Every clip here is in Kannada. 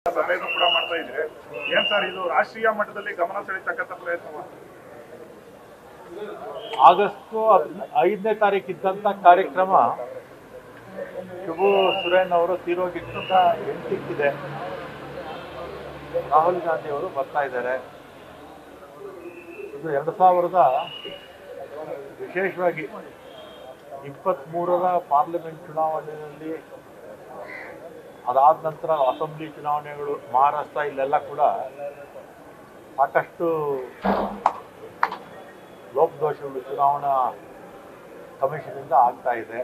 ಸಭೆಯನ್ನು ಕೂಡ ಮಾಡ್ತಾ ಇದ್ರೆ ಏನ್ ಸರ್ ಇದು ರಾಷ್ಟ್ರೀಯ ಮಟ್ಟದಲ್ಲಿ ಗಮನ ಸೆಳೆತಕ್ಕಂಥ ಪ್ರಯತ್ನ? ಆಗಸ್ಟ್ 5ನೇ ತಾರೀಕು ಇದ್ದಂಥ ಕಾರ್ಯಕ್ರಮ ಶಿಬು ಸುರೇನ್ ಅವರು ತೀರೋಗಿದ್ದ 8ಕ್ಕಿದೆ. ರಾಹುಲ್ ಗಾಂಧಿ ಅವರು ಬರ್ತಾ ಇದ್ದಾರೆ. ಇದು 2000 ವಿಶೇಷವಾಗಿ 23ರ ಪಾರ್ಲಿಮೆಂಟ್ ಚುನಾವಣೆಯಲ್ಲಿ, ಅದಾದ ನಂತರ ಅಸೆಂಬ್ಲಿ ಚುನಾವಣೆಗಳು ಮಹಾರಾಷ್ಟ್ರ ಇಲ್ಲೆಲ್ಲ ಕೂಡ ಸಾಕಷ್ಟು ಲೋಪದೋಷಗಳು ಚುನಾವಣಾ ಕಮಿಷನಿಂದ ಆಗ್ತಾ ಇದೆ.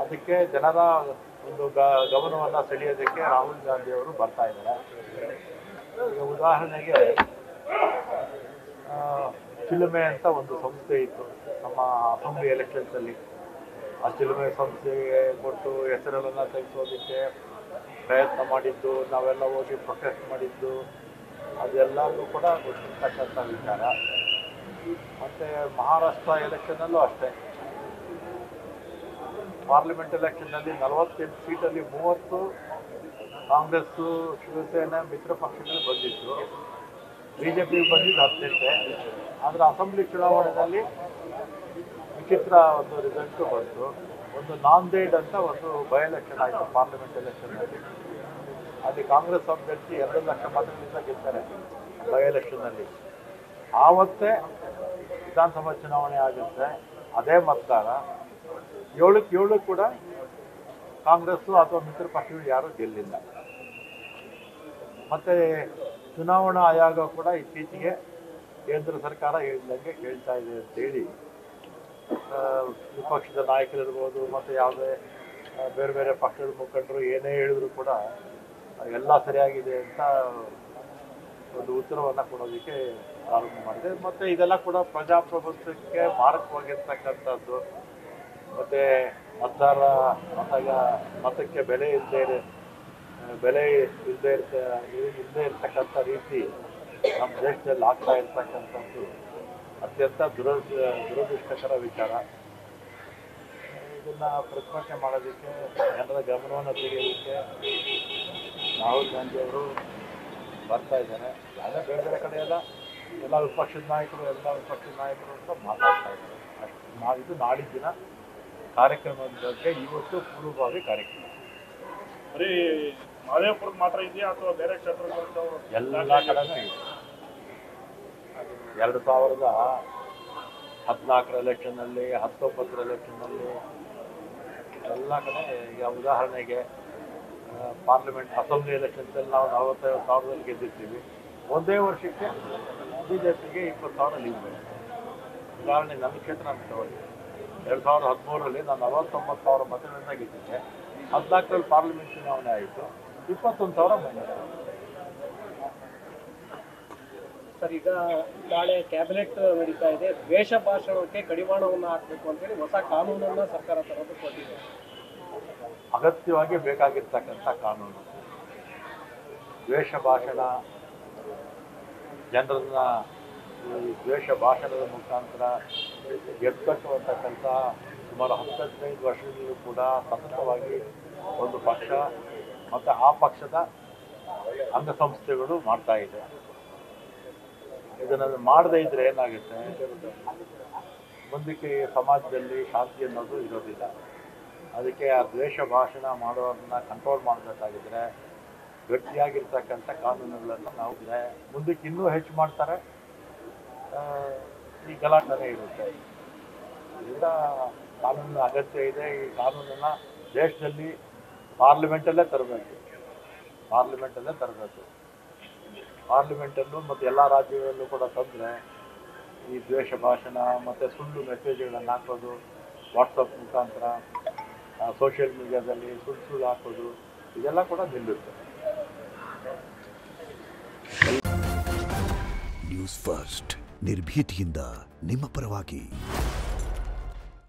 ಅದಕ್ಕೆ ಜನರ ಒಂದು ಗಮನವನ್ನು ಸೆಳೆಯೋದಕ್ಕೆ ರಾಹುಲ್ ಗಾಂಧಿ ಅವರು ಬರ್ತಾ ಇದ್ದಾರೆ. ಈಗ ಉದಾಹರಣೆಗೆ ಚಿಲುಮೆ ಅಂತ ಒಂದು ಸಂಸ್ಥೆ ಇತ್ತು ನಮ್ಮ ಅಸೆಂಬ್ಲಿ ಎಲೆಕ್ಷನ್ಸಲ್ಲಿ. ಆ ಚಿಲುಮೆ ಸಂಸ್ಥೆಗೆ ಕೊಟ್ಟು ಹೆಸರುಗಳನ್ನು ತೆಗೆಸೋದಕ್ಕೆ ಪ್ರಯತ್ನ ಮಾಡಿದ್ದು, ನಾವೆಲ್ಲ ಹೋಗಿ ಪ್ರೊಟೆಸ್ಟ್ ಮಾಡಿದ್ದು, ಅದೆಲ್ಲರೂ ಕೂಡ ಗೊತ್ತಿರ್ತಕ್ಕಂಥ ವಿಚಾರ. ಮತ್ತು ಮಹಾರಾಷ್ಟ್ರ ಎಲೆಕ್ಷನ್ನಲ್ಲೂ ಅಷ್ಟೇ, ಪಾರ್ಲಿಮೆಂಟ್ ಎಲೆಕ್ಷನ್ನಲ್ಲಿ 48 ಸೀಟಲ್ಲಿ 30 ಕಾಂಗ್ರೆಸ್ಸು, ಶಿವಸೇನೆ, ಮಿತ್ರ ಪಕ್ಷಗಳು ಬಂದಿತ್ತು. BJPಗೆ ಬಂದಿದ್ದು 18. ಆದರೆ ಅಸೆಂಬ್ಲಿ ಚುನಾವಣೆಯಲ್ಲಿ ವಿಚಿತ್ರ ಒಂದು ರಿಸಲ್ಟು ಬಂತು. ಒಂದು ನಾಂದೇಡ್ ಅಂತ ಒಂದು ಬೈ ಎಲೆಕ್ಷನ್ ಆಯಿತು ಪಾರ್ಲಿಮೆಂಟ್ ಎಲೆಕ್ಷನ್ನಲ್ಲಿ. ಅಲ್ಲಿ ಕಾಂಗ್ರೆಸ್ ಅಭ್ಯರ್ಥಿ 2 ಲಕ್ಷ ಮತಗಳಿಂದ ಗೆಲ್ತಾರೆ ಬೈ ಎಲೆಕ್ಷನ್ನಲ್ಲಿ. ಆವತ್ತೇ ವಿಧಾನಸಭಾ ಚುನಾವಣೆ ಆಗುತ್ತೆ. ಅದೇ ಮತದಾರ 7ಕ್ಕೆ 7 ಕೂಡ ಕಾಂಗ್ರೆಸ್ಸು ಅಥವಾ ಮಿತ್ರ ಪಕ್ಷಗಳು ಯಾರೂ ಗೆಲ್ಲಿಲ್ಲ. ಮತ್ತು ಚುನಾವಣಾ ಆಯೋಗ ಕೂಡ ಇತ್ತೀಚೆಗೆ ಕೇಂದ್ರ ಸರ್ಕಾರ ಹೇಳಿದಂಗೆ ಕೇಳ್ತಾ ಇದೆ ಅಂತೇಳಿ ವಿಪಕ್ಷದ ನಾಯಕರಿರ್ಬೋದು ಮತ್ತು ಯಾವುದೇ ಬೇರೆ ಬೇರೆ ಪಕ್ಷದ ಮುಖಂಡರು ಏನೇ ಹೇಳಿದ್ರು ಕೂಡ ಎಲ್ಲ ಸರಿಯಾಗಿದೆ ಅಂತ ಒಂದು ಉತ್ತರವನ್ನು ಕೊಡೋದಕ್ಕೆ ಪ್ರಾರಂಭ ಮಾಡಿದೆ. ಮತ್ತು ಇದೆಲ್ಲ ಕೂಡ ಪ್ರಜಾಪ್ರಭುತ್ವಕ್ಕೆ ಮಾರಕವಾಗಿರ್ತಕ್ಕಂಥದ್ದು. ಮತ್ತು ಮತದಾರ ಮತಕ್ಕೆ ಬೆಲೆ ಇಲ್ಲದೆ ಇರ್ತಕ್ಕಂಥ ರೀತಿ ನಮ್ಮ ದೇಶದಲ್ಲಿ ಆಗ್ತಾ ಇರ್ತಕ್ಕಂಥದ್ದು ಅತ್ಯಂತ ದುರದೃಷ್ಟಕರ ವಿಚಾರ. ಇದನ್ನು ಪ್ರತಿಭಟನೆ ಮಾಡೋದಕ್ಕೆ, ಜನರ ಗಮನವನ್ನು ತೆಗೆಯೋದಕ್ಕೆ ರಾಹುಲ್ ಗಾಂಧಿ ಅವರು ಬರ್ತಾ ಇದ್ದಾರೆ. ಅದೇ ಬೇರೆ ಬೇರೆ ಕಡೆ ಎಲ್ಲ ವಿಪಕ್ಷದ ನಾಯಕರು ಅಂತ ಮಾತಾಡ್ತಾ ಇದ್ದಾರೆ. ಅಷ್ಟು ಇದು ನಾಡಿದ್ದಿನ ಕಾರ್ಯಕ್ರಮದ ಬಗ್ಗೆ ಇವತ್ತು ಪೂರ್ವಭಾವಿ ಕಾರ್ಯಕ್ರಮ. ಬರೀ ಮಹದೇವಪುರದ ಮಾತ್ರ ಇದೆಯಾ ಅಥವಾ ಬೇರೆ ಕ್ಷೇತ್ರಗಳು ಎಲ್ಲ ಕಡೆನೂ ಇದೆ. 2014 ಎಲೆಕ್ಷನ್ನಲ್ಲಿ, 19 ಎಲೆಕ್ಷನ್ನಲ್ಲಿ ಎಲ್ಲ ಕಡೆ. ಈಗ ಉದಾಹರಣೆಗೆ ಪಾರ್ಲಿಮೆಂಟ್ ಅಸೆಂಬ್ಲಿ ಎಲೆಕ್ಷನ್ಸಲ್ಲಿ ನಾವು 45,000 ಗೆದ್ದಿರ್ತೀವಿ. ಒಂದೇ ವರ್ಷಕ್ಕೆ BJPಗೆ 20,000 ಲೀಡ್ ಬೇಕು. ಉದಾಹರಣೆ ನನ್ನ ಕ್ಷೇತ್ರ ಅಂತ ತಗೊಳ್ಳಿ. 2013ರಲ್ಲಿ ನಾನು 49,000 ಮತಗಳಿಂದ ಗೆದ್ದಿದ್ದೆ. 14ರಲ್ಲಿ ಪಾರ್ಲಿಮೆಂಟ್ ಚುನಾವಣೆ ಆಯಿತು, 21,000 ಮೈನಸ್. ಸರ್, ಈಗ ನಾಳೆ ಕ್ಯಾಬಿನೆಟ್ ನಡೀತಾ ಇದೆ. ದ್ವೇಷ ಭಾಷಣಕ್ಕೆ ಕಡಿವಾಣವನ್ನು ಹಾಕಬೇಕು ಅಂತೇಳಿ ಹೊಸ ಕಾನೂನನ್ನು ಸರ್ಕಾರ ತರೋದು ಕೊಟ್ಟಿದೆ. ಅಗತ್ಯವಾಗಿ ಬೇಕಾಗಿರ್ತಕ್ಕಂಥ ಕಾನೂನು. ದ್ವೇಷ ಭಾಷಣ, ಜನರನ್ನ ದ್ವೇಷ ಭಾಷಣದ ಮುಖಾಂತರ ಗೆದ್ದಕಟ್ಟುವಂಥ ಕೆಲಸ ಸುಮಾರು 10-15 ವರ್ಷಗಳಿಗೂ ಕೂಡ ಸತತವಾಗಿ ಒಂದು ಪಕ್ಷ ಮತ್ತು ಆ ಪಕ್ಷದ ಅಂಗಸಂಸ್ಥೆಗಳು ಮಾಡ್ತಾ ಇದೆ. ಇದನ್ನು ಮಾಡದೇ ಇದ್ದರೆ ಏನಾಗುತ್ತೆ, ಮುಂದಕ್ಕೆ ಸಮಾಜದಲ್ಲಿ ಶಾಂತಿ ಅನ್ನೋದು ಇರೋದಿಲ್ಲ. ಅದಕ್ಕೆ ಆ ದ್ವೇಷ ಭಾಷಣ ಮಾಡೋರನ್ನ ಕಂಟ್ರೋಲ್ ಮಾಡಬೇಕಾಗಿದ್ರೆ ಗಟ್ಟಿಯಾಗಿರ್ತಕ್ಕಂಥ ಕಾನೂನುಗಳನ್ನು ನಾವು ಮುಂದಕ್ಕೆ ಇನ್ನೂ ಹೆಚ್ಚು ಮಾಡ್ತಾರೆ. ಈ ಗಲಾಟೆ ಇರುತ್ತೆ. ಇದರಿಂದ ಕಾನೂನಿನ ಅಗತ್ಯ ಇದೆ. ಈ ಕಾನೂನನ್ನು ದೇಶದಲ್ಲಿ ಪಾರ್ಲಿಮೆಂಟಲ್ಲೇ ತರಬೇಕು. ಪಾರ್ಲಿಮೆಂಟಲ್ಲೂ ಮತ್ತು ಎಲ್ಲ ರಾಜ್ಯಗಳಲ್ಲೂ ಕೂಡ ತಂದರೆ ಈ ದ್ವೇಷ ಭಾಷಣ ಮತ್ತು ಸುಳ್ಳು ಮೆಸೇಜ್ಗಳನ್ನು ಹಾಕೋದು, ವಾಟ್ಸಪ್ ಮುಖಾಂತರ, ಸೋಷಿಯಲ್ ಮೀಡಿಯಾದಲ್ಲಿ ಸುಳ್ಳು ಹಾಕೋದು, ಇದೆಲ್ಲ ಕೂಡ ನಿಲ್ಲುತ್ತೆ. ನ್ಯೂಸ್ ಫಸ್ಟ್, ನಿರ್ಭೀತಿಯಿಂದ ನಿಮ್ಮ ಪರವಾಗಿ.